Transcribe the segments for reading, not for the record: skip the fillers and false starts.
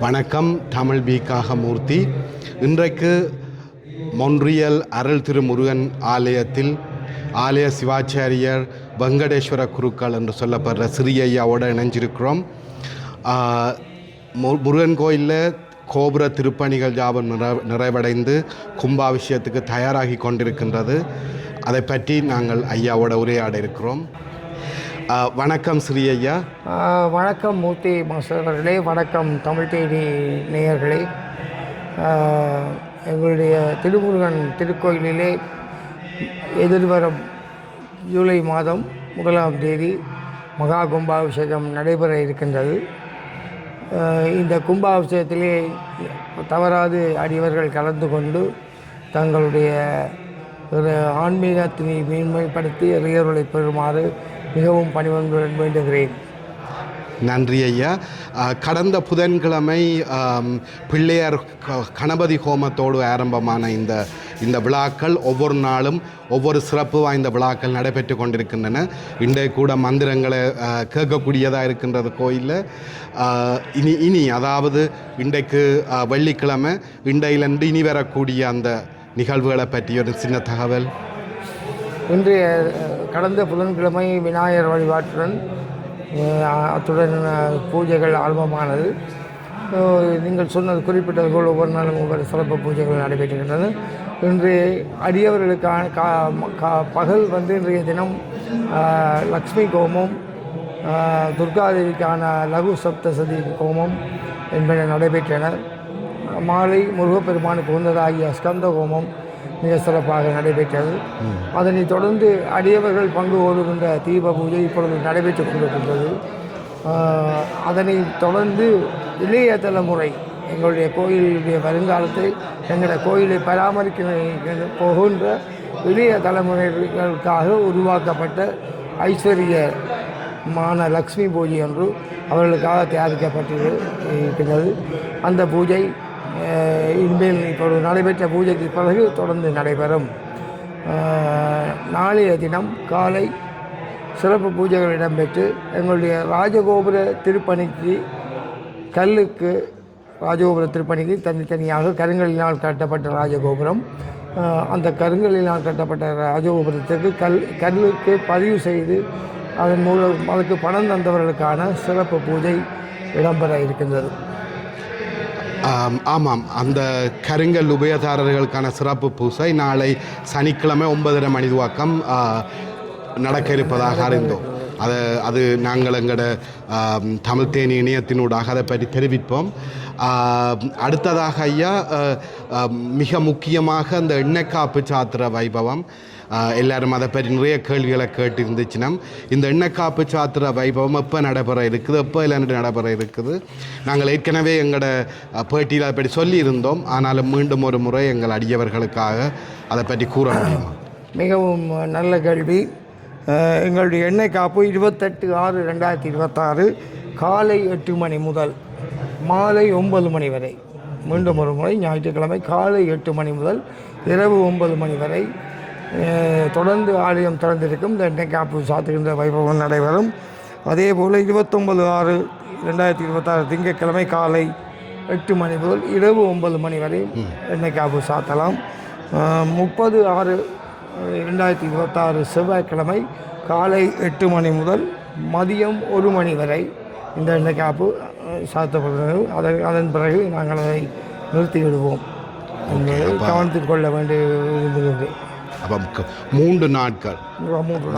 வணக்கம். தமிழ் பீக்காக மூர்த்தி. இன்றைக்கு மொன்றியல் அருள் திருமுருகன் ஆலயத்தில் ஆலய சிவாச்சாரியர் வெங்கடேஸ்வர குருக்கள் என்று சொல்லப்படுற சிறியையாவோடு இணைஞ்சிருக்கிறோம். முருகன் கோயிலில் கோபுர திருப்பணிகள் யாவும் நிறைவடைந்து கும்பாபிஷேகத்துக்கு தயாராகி கொண்டிருக்கின்றது. அதை பற்றி நாங்கள் ஐயாவோட உரையாட இருக்கிறோம். வணக்கம் ஸ்ரீ ஐயா. வணக்கம் மூர்த்தி மாஸ்டர்களே. வணக்கம் தமிழ் தேடி நேயர்களே. எங்களுடைய திருமுருகன் திருக்கோயிலிலே எதிர்வரும் ஜூலை மாதம் 1ஆம் தேதி மகா கும்பாபிஷேகம் நடைபெற இருக்கின்றது. இந்த கும்பாபிஷேகத்திலே தவறாது அடியவர்கள் கலந்து கொண்டு தங்களுடைய ஒரு ஆன்மீகத்தினை மேன்மைப்படுத்தி இறையருளை பெறுமாறு மிகவும் பணிவன்புடன் வேண்டுகிறேன். நன்றி ஐயா. கடந்த புதன்கிழமை பிள்ளையார் கணபதி ஹோமத்தோடு ஆரம்பமான இந்த விழாக்கள் ஒவ்வொரு நாளும் ஒவ்வொரு சிறப்பு வாய்ந்த விழாக்கள் நடைபெற்று கொண்டிருக்கின்றன. இன்றைய கூட மந்திரங்களை கேட்கக்கூடியதாக இருக்கின்றது கோயிலில். இனி அதாவது இன்றைக்கு வெள்ளிக்கிழமை இன்றையிலிருந்து இனி வரக்கூடிய அந்த நிகழ்வுகளை பற்றி ஒரு சின்ன தகவல். இன்றைய கடந்த புதன்கிழமை விநாயகர் வழிபாட்டுடன் அத்துடன் பூஜைகள் ஆரம்பமானது. நீங்கள் சொன்னது குறிப்பிட்டது போல் ஒவ்வொரு நாளும் ஒவ்வொரு சிறப்பு பூஜைகள் நடைபெற்றுகின்றன. இன்று அடியவர்களுக்கான பகல் இன்றைய தினம் லக்ஷ்மி ஹோமம், துர்காதேவிக்கான லகு சப்தசதி ஹோமம் என்பன நடைபெற்றன. மாலை முருகப்பெருமானுக்கு உகந்ததாகிய ஸ்கந்த ஹோமம் மிக சிறப்பாக நடைபெற்றது. அதனைத் தொடர்ந்து அடியவர்கள் பங்கு கொள்கின்ற தீப பூஜை இப்பொழுது நடைபெற்றுக் கொண்டிருக்கின்றது. அதனைத் தொடர்ந்து இளைய தலைமுறை எங்களுடைய கோயிலுடைய வருங்காலத்தை எங்களுடைய கோயிலை பராமரிக்க போகின்ற இளைய தலைமுறைகளுக்காக உருவாக்கப்பட்ட ஐஸ்வர்யமான லக்ஷ்மி பூஜை என்று அவர்களுக்காக தயாரிக்கப்பட்டு இருக்கின்றது. அந்த பூஜை இனிமேல் இப்பொழுது நடைபெற்ற பூஜைக்கு பிறகு தொடர்ந்து நடைபெறும். நாளைய தினம் காலை சிறப்பு பூஜைகள் இடம்பெற்று எங்களுடைய ராஜகோபுர திருப்பணிக்கு கல்லுக்கு ராஜகோபுர திருப்பணிக்கு தனித்தனியாக கருங்கலினால் கட்டப்பட்ட ராஜகோபுரம், அந்த கருங்கலினால் கட்டப்பட்ட ராஜகோபுரத்துக்கு கல்லுக்கு பதிவு செய்து அதன் மூலம் அதுக்கு பணம் தந்தவர்களுக்கான சிறப்பு பூஜை இடம்பெற இருக்கின்றது. ஆமாம், அந்த கருங்கல் உபயதாரர்களுக்கான சிறப்பு பூசை நாளை சனிக்கிழமை 9:30 மணி துவக்கம் நடக்க இருப்பதாக அறிந்தோம். அது நாங்கள் எங்களோட தமிழ் தேனி இணையத்தினூடாக அதை பற்றி தெரிவிப்போம். அடுத்ததாக ஐயா, மிக முக்கியமாக அந்த எண்ணெய்க்காப்பு சாத்திர வைபவம், எல்லாரும் அதை பற்றி நிறைய கேள்விகளை கேட்டு இருந்துச்சுன்னா, இந்த எண்ணெய்க்காப்பு சாத்திர வைபவம் எப்போ நடைபெற இருக்குது, எப்போ இல்லைன்னு நடைபெற இருக்குது? நாங்கள் ஏற்கனவே எங்களோட பேட்டியில் அதை பற்றி சொல்லியிருந்தோம். ஆனாலும் மீண்டும் ஒரு முறை எங்கள் அடியவர்களுக்காக அதை பற்றி கூற முடியுமா? மிகவும் நல்ல கேள்வி. எங்களுடைய எண்ணெய்க்காப்பு 28/6/2026 காலை 8 மணி முதல் மாலை 9 மணி வரை, மீண்டும் ஒரு முறை ஞாயிற்றுக்கிழமை காலை 8 மணி முதல் இரவு 9 மணி வரை தொடர்ந்து ஆலயம் திறந்திருக்கும். இந்த எண்ணெய்க்காப்பு சாத்துகின்ற வைபவம் நடைபெறும். அதே போல் 29/6/2026 திங்கட்கிழமை காலை 8 மணி முதல் இரவு 9 மணி வரை எண்ணெய்க்காப்பு சாத்தலாம். 30/6/2026 செவ்வாய்க்கிழமை காலை 8 மணி முதல் மதியம் 1 மணி வரை இந்த எண்ணெய்க்காப்பு சாத்தப்படுகிறது. அதன் பிறகு நாங்கள் அதை நிறுத்திவிடுவோம் என்பதை கவனத்தில் கொள்ள வேண்டியிருந்தது. அப்போ 3 நாட்கள்,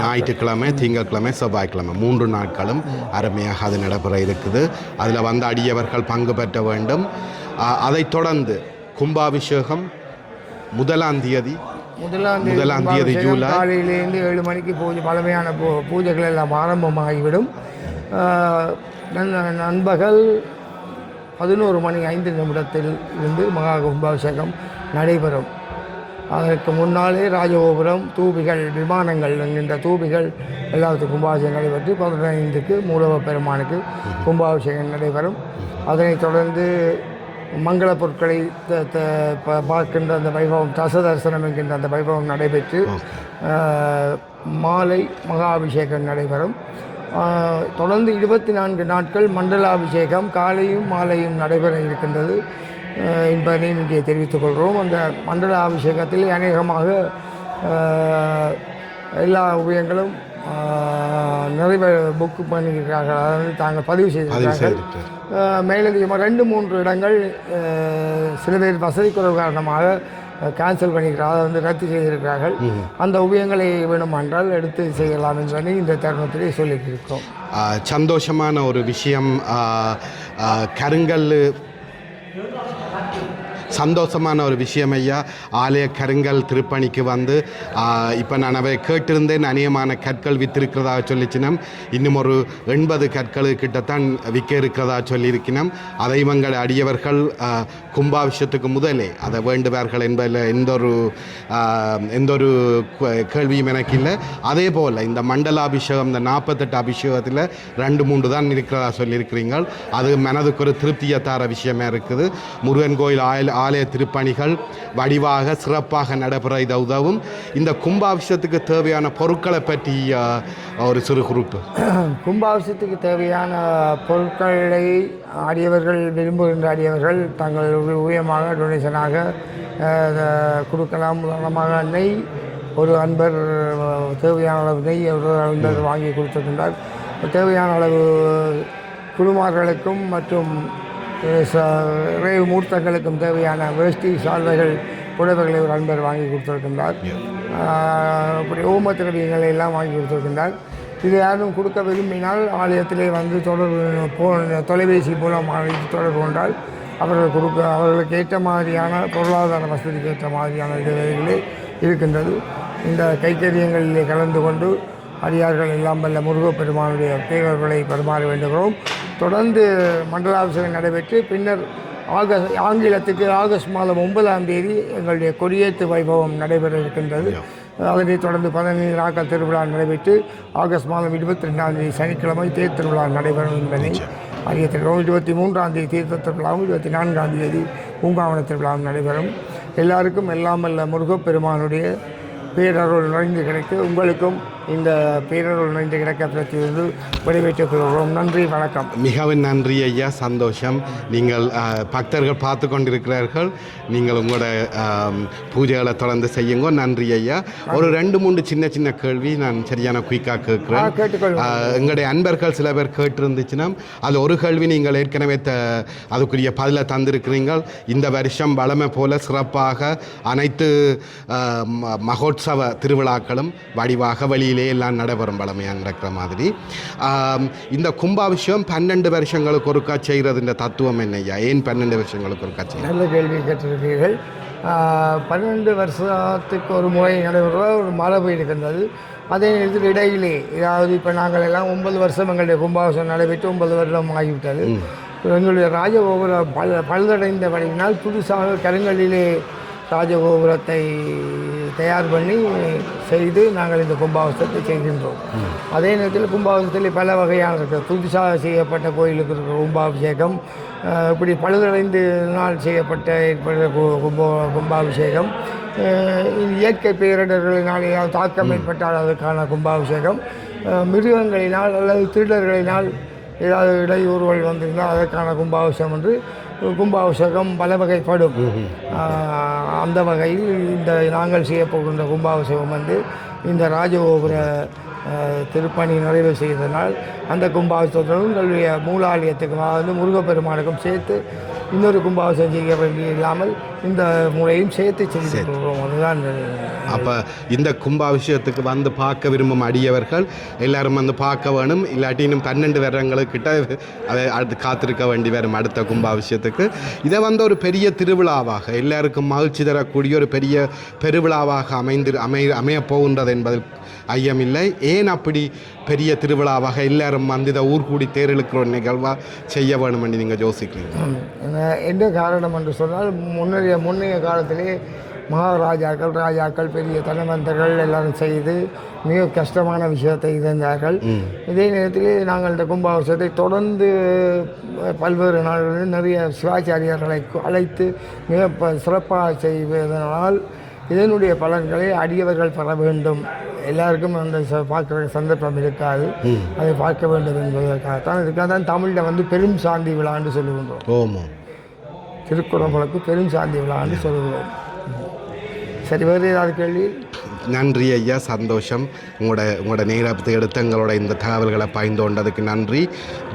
ஞாயிற்றுக்கிழமை, திங்கட்கிழமை, செவ்வாய்க்கிழமை 3 நாட்களும் அருமையாக அது நடைபெற இருக்குது. அதில் அடியவர்கள் பங்கு பெற்ற வேண்டும். அதைத் தொடர்ந்து கும்பாபிஷேகம் 1ஆம் தேதி ஜூலை காலையிலேருந்து 7 மணிக்கு பழமையான பூஜைகள் எல்லாம் ஆரம்பமாகிவிடும். நண்பகல் 11 மணி 5 நிமிடத்தில் இருந்து மகா கும்பாபிஷேகம் நடைபெறும். அதற்கு முன்னாலே ராஜகோபுரம், தூபிகள், விமானங்கள் என்கின்ற தூபிகள் எல்லாத்துக்கும் கும்பாபிஷேகம் நடைபெற்று 15க்கு மூலவ பெருமானுக்கு கும்பாபிஷேகம் நடைபெறும். அதனைத் தொடர்ந்து மங்கள பொருட்களை பார்க்கின்ற அந்த வைபவம், தசதர்சனம் என்கின்ற அந்த வைபவம் நடைபெற்று மாலை மகாபிஷேகம் நடைபெறும். தொடர்ந்து 24 நாட்கள் மண்டலாபிஷேகம் காலையும் மாலையும் நடைபெற இருக்கின்றது என்பதையும் இங்கே தெரிவித்துக் கொள்கிறோம். அந்த மண்டலாபிஷேகத்தில் அநேகமாக எல்லா உபயங்களும் நிறைவேற புக்கு பண்ணியிருக்கிறார்கள், அதாவது தாங்கள் பதிவு செய்திருக்கிறார்கள். மேலதிகமாக 2-3 இடங்கள் சில பேர் வசதி குறைவு காரணமாக கேன்சல் பண்ணிக்கிறார், அதை வந்து ரத்து செய்திருக்கிறார்கள். அந்த உபயங்களை வேணுமென்றால் எடுத்து செய்யலாம் என்பதை இந்த தருணத்திலே சொல்லியிருக்கிறோம். சந்தோஷமான ஒரு விஷயம், கருங்கல் சந்தோஷமான ஒரு விஷயம் ஐயா. ஆலய கருங்கல் திருப்பணிக்கு வந்து இப்போ நான் அவை கேட்டிருந்தேன், அநேகமான கற்கள் விற்றிருக்கிறதாக சொல்லிச்சினம். இன்னும் ஒரு 80 கற்கள் கிட்டத்தான் விற்க இருக்கிறதா சொல்லியிருக்கணும். அதை இவங்கள் அடியவர்கள் கும்பாபிஷத்துக்கு முதலே அதை வேண்டுவார்கள் என்பதில் எந்த ஒரு கேள்வியும் எனக்கு இல்லை. அதே போல் இந்த மண்டலாபிஷேகம், இந்த 48 அபிஷேகத்தில் 2-3 தான் இருக்கிறதா சொல்லியிருக்கிறீங்க. அது மனதுக்கு ஒரு திருப்தியை தர விஷயமா இருக்குது. முருகன் கோயில் ஆலய திருப்பணிகள் வடிவாக சிறப்பாக நடைபெற இது உதவும். இந்த கும்பாபிஷேகத்துக்கு தேவையான பொருட்களை பற்றி ஒரு சிறு குறிப்பு. கும்பாபிஷேகத்துக்கு தேவையான பொருட்களை அடியவர்கள் விரும்புகின்ற அடியவர்கள் தங்கள் ஊழியமாக டொனேஷனாக கொடுக்கலாம். உதாரணமாக நெய், ஒரு அன்பர் தேவையான அளவு நெய் ஒரு அன்பர் வாங்கி கொடுத்திருக்கின்றார். தேவையான அளவு குருமார்களுக்கும் மற்றும் இறைவு மூர்த்தங்களுக்கும் தேவையான வேஷ்டி சால்வைகள் புடவைகளை ஒரு அன்பர் வாங்கி கொடுத்திருக்கின்றார். அப்படி ஓம திரவியங்களை எல்லாம் வாங்கி கொடுத்திருக்கின்றார். இது யாரும் கொடுக்க விரும்பினால் ஆலயத்திலே வந்து தொலைபேசி மூலமாக தொடர்பு கொண்டால் அவர்களுக்கு ஏற்ற மாதிரியான பொருளாதார வசதிக்கு ஏற்ற மாதிரியான இடைவெளிகளே இருக்கின்றது. இந்த கைக்கரியங்களிலே கலந்து கொண்டு அடியார்கள் எல்லாம் வல்ல முருகப்பெருமானுடைய பேரர்களை பரிமாற வேண்டுகிறோம். தொடர்ந்து மண்டலாபிஷேகம் நடைபெற்று பின்னர் ஆங்கிலத்துக்கு ஆகஸ்ட் மாதம் 9ஆம் தேதி எங்களுடைய கொடியேற்று வைபவம் நடைபெற இருக்கின்றது. அதனைத் தொடர்ந்து 15 நாட்கள் திருவிழா நடைபெற்று ஆகஸ்ட் மாதம் 22ஆம் தேதி சனிக்கிழமை தேர் திருவிழா நடைபெறும் என்பதை அறியத்திருக்கிறோம். 23ஆம் தேதி தீர்த்த திருவிழாவும் 24ஆம் தேதி பூங்காவன திருவிழாவும் நடைபெறும். எல்லாருக்கும் எல்லாம் வல்ல முருகப்பெருமானுடைய பேரருள் நிறைந்து கிடைக்க உங்களுக்கும் இந்த பேரருள் நிறைந்து கிடைக்க பிரதியிருந்து விடைபெற்றுக் கொள்கிறோம். நன்றி, வணக்கம். மிகவும் நன்றி ஐயா, சந்தோஷம். நீங்கள் பக்தர்கள் பார்த்து கொண்டிருக்கிறார்கள். நீங்கள் உங்களோட பூஜைகளை தொடர்ந்து செய்யுங்க. நன்றி ஐயா. ஒரு 2-3 சின்ன சின்ன கேள்வி நான் சரியான குயிக்காக கேட்குறேன். எங்களுடைய அன்பர்கள் சில பேர் கேட்டிருந்துச்சுன்னா அது ஒரு கேள்வி நீங்கள் ஏற்கனவே அதுக்குரிய பதிலை தந்திருக்கிறீர்கள். இந்த வருஷம் வளமை போல சிறப்பாக அனைத்து மகோத்சவ திருவிழாக்களும் வடிவாக வெளியிலே எல்லாம் நடைபெறும் வளமையாக நடக்கிற மாதிரி. இந்த கும்பாபிஷேகம் 12 வருஷங்களுக்கு ஒருக்கா செய்கிறது. இந்த தத்துவம் என்னையா? ஏன் 12 வருஷங்களுக்கு ஒருக்கா செய்ய? நல்ல கேள்வி கேட்டிருக்கிறீர்கள். 12 வருஷத்துக்கு ஒரு முறை நடைபெறுவ ஒரு மரபு இருக்கின்றது. அதே நேரத்தில் இடையிலே, அதாவது இப்போ நாங்கள் எல்லாம் 9 வருஷம் எங்களுடைய கும்பாபிஷேகம் நடைபெற்று 9 வருடம் ஆகிவிட்டது. எங்களுடைய ராஜகோபுரம் பழுதடைந்தபடியினால் புதுசாக கருங்கல்லிலே ராஜகோபுரத்தை தயார் பண்ணி செய்து நாங்கள் இந்த கும்பாபிஷேகத்தை செய்கின்றோம். அதே நேரத்தில் கும்பாபிஷேகத்தில் பல வகையான இருக்குது. புதுசாக செய்யப்பட்ட கோயிலுக்கு இருக்கிற கும்பாபிஷேகம், இப்படி பழுதடைந்து நாள் செய்யப்பட்ட கும்பாபிஷேகம், இயற்கை பேரிடர்களினால் ஏதாவது தாக்கம் ஏற்பட்டால் அதற்கான கும்பாபிஷேகம், மிருகங்களினால் அல்லது திருடர்களினால் ஏதாவது இடையூறுகள் வந்திருந்தால் அதற்கான கும்பாபிஷேகம் என்று கும்பாபிஷேகம் பல வகைப்படும். அந்த வகையில் இந்த நாங்கள் செய்யப்போகின்ற கும்பாபிஷேகம் வந்து இந்த ராஜகோபுர திருப்பணி நிறைவு செய்ததனால் அந்த கும்பாபிஷேகத்துடன் உங்களுடைய மூலாலயத்துக்கு வந்து முருகப்பெருமானுக்கும் சேர்த்து இன்னொரு கும்பாபிஷேகம் செய்ய வேண்டிய இல்லாமல் இந்த முறையும் சேர்த்து செய்திருக்கிறோம். அதுதான். அப்போ இந்த கும்பாபிஷேகத்துக்கு வந்து பார்க்க விரும்பும் அடியவர்கள் எல்லாரும் வந்து பார்க்க வேணும். இல்லாட்டி இன்னும் 12 வருடங்களுக்கிட்ட அதை அடுத்து காத்திருக்க வேண்டி வரும் அடுத்த கும்பாபிஷேகத்துக்கு. இதை வந்து ஒரு பெரிய திருவிழாவாக எல்லாருக்கும் மகிழ்ச்சி தரக்கூடிய ஒரு பெரிய பெருவிழாவாக அமையப் போகின்றது என்பதில் ஐயமில்லை. ஏன் அப்படி பெரிய திருவிழாவாக எல்லாரும் வந்து இதை ஊர்கூடி தேர்தலுக்கிற ஒரு நிகழ்வாக செய்ய வேணும் என்று நீங்கள் யோசிக்கிறீங்க? என்ன காரணம் என்று சொன்னால் முன்னைய காலத்திலே மகாராஜாக்கள், ராஜாக்கள், பெரிய தனவந்தர்கள் எல்லாரும் செய்து மிக கஷ்டமான விஷயத்தை இருந்தார்கள். இதே நேரத்தில் நாங்கள் இந்த கும்பாபிஷேகத்தை தொடர்ந்து பல்வேறு நாடுகளில் நிறைய சிவாச்சாரியர்களை அழைத்து மிக சிறப்பாக செய்வதனால் இதனுடைய பலன்களை அடியவர்கள் பெற வேண்டும். எல்லாருக்கும் அந்த பார்க்குற சந்தர்ப்பம் இருக்காது, அதை பார்க்க வேண்டும் என்பதற்காகத்தான். இதுக்காக தான் தமிழில் பெரும் சாந்தி விழான்னு சொல்லுகின்றோம். ஓமம். திருக்குறளுக்கு பெரும் சாந்தி விழான்னு சொல்லுகிறோம். சரி, வேறு ஏதாவது கேள்வி? நன்றி ஐயா, சந்தோஷம். உங்களோட நேரத்தை எடுத்து எங்களோட இந்த தகவல்களை பகிர்ந்து கொண்டதுக்கு நன்றி.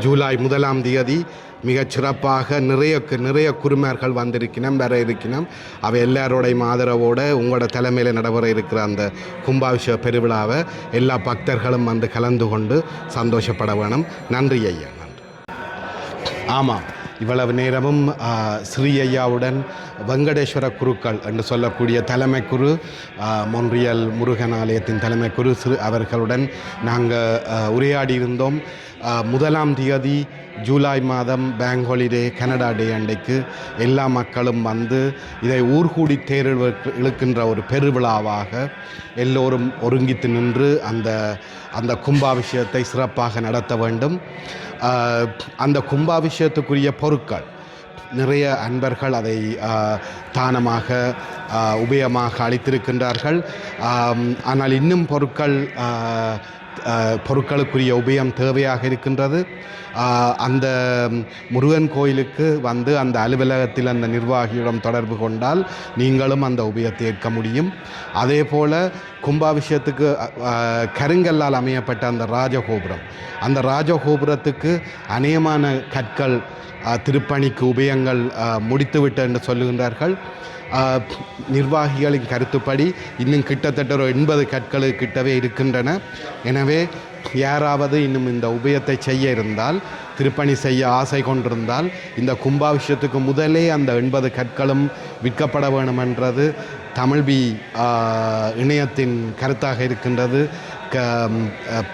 ஜூலை 1ஆம் தேதி மிகச் சிறப்பாக நிறைய குருமார்கள் வந்திருக்கணும், வர இருக்கணும். அவை எல்லாரோடையும் ஆதரவோடு உங்களோட தலைமையில் நடைபெற இருக்கிற அந்த கும்பாபிஷேக பெருவிழாவை எல்லா பக்தர்களும் வந்து கலந்து கொண்டு சந்தோஷப்பட வேணும். நன்றி ஐயா, நன்றி. ஆமாம், இவ்வளவு நேரமும் ஸ்ரீ ஐயாவுடன் வெங்கடேஸ்வர குருக்கள் என்று சொல்லக்கூடிய தலைமை குரு, மொன்றியல் முருகன் ஆலயத்தின் தலைமை குரு அவர்களுடன் நாங்கள் உரையாடி இருந்தோம். 1ஆம் தேதி ஜூலை மாதம் பேங்க் ஹாலிடே, கனடா டே அன்றைக்கு எல்லா மக்களும் வந்து இதை ஊர்கூடி தேர் இழுக்கின்ற ஒரு பெருவிழாவாக எல்லோரும் ஒருங்கித்து நின்று அந்த கும்பாபிஷேகத்தை சிறப்பாக நடத்த வேண்டும். அந்த கும்பாபிஷேகத்துக்குரிய பொருட்கள் நிறைய அன்பர்கள் அதை தானமாக உபயமாக அளித்திருக்கின்றார்கள். ஆனால் இன்னும் பொருட்களுக்குரிய உபயம் தேவையாக இருக்கின்றது. அந்த முருகன் கோயிலுக்கு வந்து அந்த அலுவலகத்தில் அந்த நிர்வாகியிடம் தொடர்பு கொண்டால் நீங்களும் அந்த உபயத்தை ஏற்க முடியும். அதே போல் கும்பாபிஷேகத்துக்கு கருங்கல்லால் அமையப்பட்ட அந்த ராஜகோபுரம், அந்த ராஜகோபுரத்துக்கு அநேகமான கற்கள் திருப்பணிக்கு உபயங்கள் முடித்துவிட்டு என்று சொல்லுகின்றார்கள். நிர்வாகிகளின் கருத்துப்படி இன்னும் கிட்டத்தட்ட ஒரு 80 கற்கள் கிட்டவே இருக்கின்றன. எனவே யாராவது இன்னும் இந்த உபயத்தை செய்ய இருந்தால், திருப்பணி செய்ய ஆசை கொண்டிருந்தால், இந்த கும்பாபிஷேகத்துக்கு முதலே அந்த 80 கற்களும் விற்கப்பட வேணுமென்றது தமிழ்பி இணையத்தின் கருத்தாக இருக்கின்றது,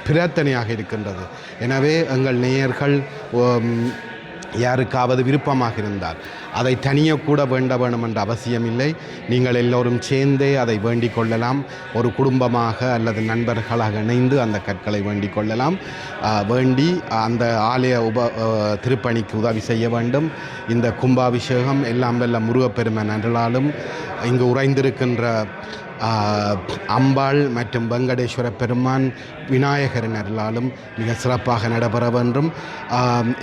பிரார்த்தனையாக இருக்கின்றது. எனவே எங்கள் நேயர்கள் யாருக்காவது விருப்பமாக இருந்தால் அதை தனியாக கூட வேண்ட வேணும் என்ற அவசியமில்லை. நீங்கள் எல்லோரும் சேர்ந்தே அதை வேண்டிக் கொள்ளலாம். ஒரு குடும்பமாக அல்லது நண்பர்களாக இணைந்து அந்த கற்களை வேண்டிக் கொள்ளலாம். வேண்டி அந்த ஆலய திருப்பணிக்கு உதவி செய்ய வேண்டும். இந்த கும்பாபிஷேகம் எல்லாம் வல்ல முருகப்பெருமான் அருளாலும் இங்கு உறைந்திருக்கின்ற அம்பாள் மற்றும் வெங்கடேஸ்வர பெருமான் விநாயகரின் அருளாலும் மிக சிறப்பாக நடைபெற வேண்டும்.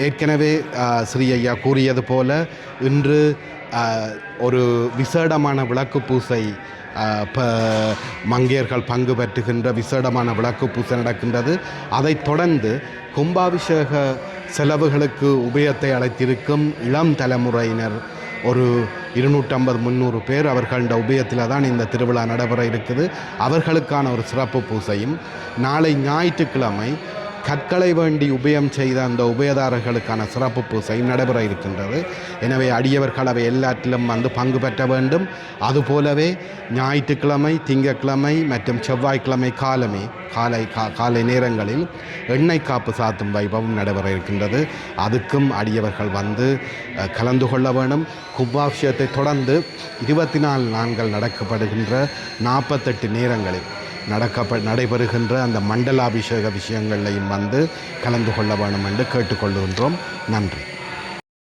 ஏற்கனவே ஸ்ரீ ஐயா கூறியது போல இன்று ஒரு விசேடமான விளக்கு பூசை, மங்கையர்கள் பங்கு பெற்றுகின்ற விசேடமான விளக்கு பூசை நடக்கின்றது. அதைத் தொடர்ந்து கும்பாபிஷேக செலவுகளுக்கு உபயத்தை அழைத்திருக்கும் இளம் தலைமுறையினர் ஒரு 250-300 பேர் அவர்கள உபயத்தில் தான் இந்த திருவிழா நடைபெற இருக்குது. அவர்களுக்கான ஒரு சிறப்பு பூசையும் நாளை ஞாயிற்றுக்கிழமை கற்களை வேண்டி உபயம் செய்த அந்த உபயதாரர்களுக்கான சிறப்பு பூசையும் நடைபெற இருக்கின்றது. எனவே அடியவர்கள் அவை எல்லாற்றிலும் வந்து பங்கு பெற்ற வேண்டும். அதுபோலவே ஞாயிற்றுக்கிழமை, திங்கட்கிழமை மற்றும் செவ்வாய்க்கிழமை காலை நேரங்களில் எண்ணெய் காப்பு சாத்தும் வைபவம் நடைபெற இருக்கின்றது. அதுக்கும் அடியவர்கள் வந்து கலந்து கொள்ள வேண்டும். கும்பாபிஷேகத்தை தொடர்ந்து 24 நாட்கள் நடக்கப்படுகின்ற 48 நேரங்களில் நடைபெறுகின்ற அந்த மண்டலாபிஷேக விஷயங்களையும் வந்து கலந்து கொள்ள வேண்டும் என்று கேட்டுக்கொள்கின்றோம். நன்றி.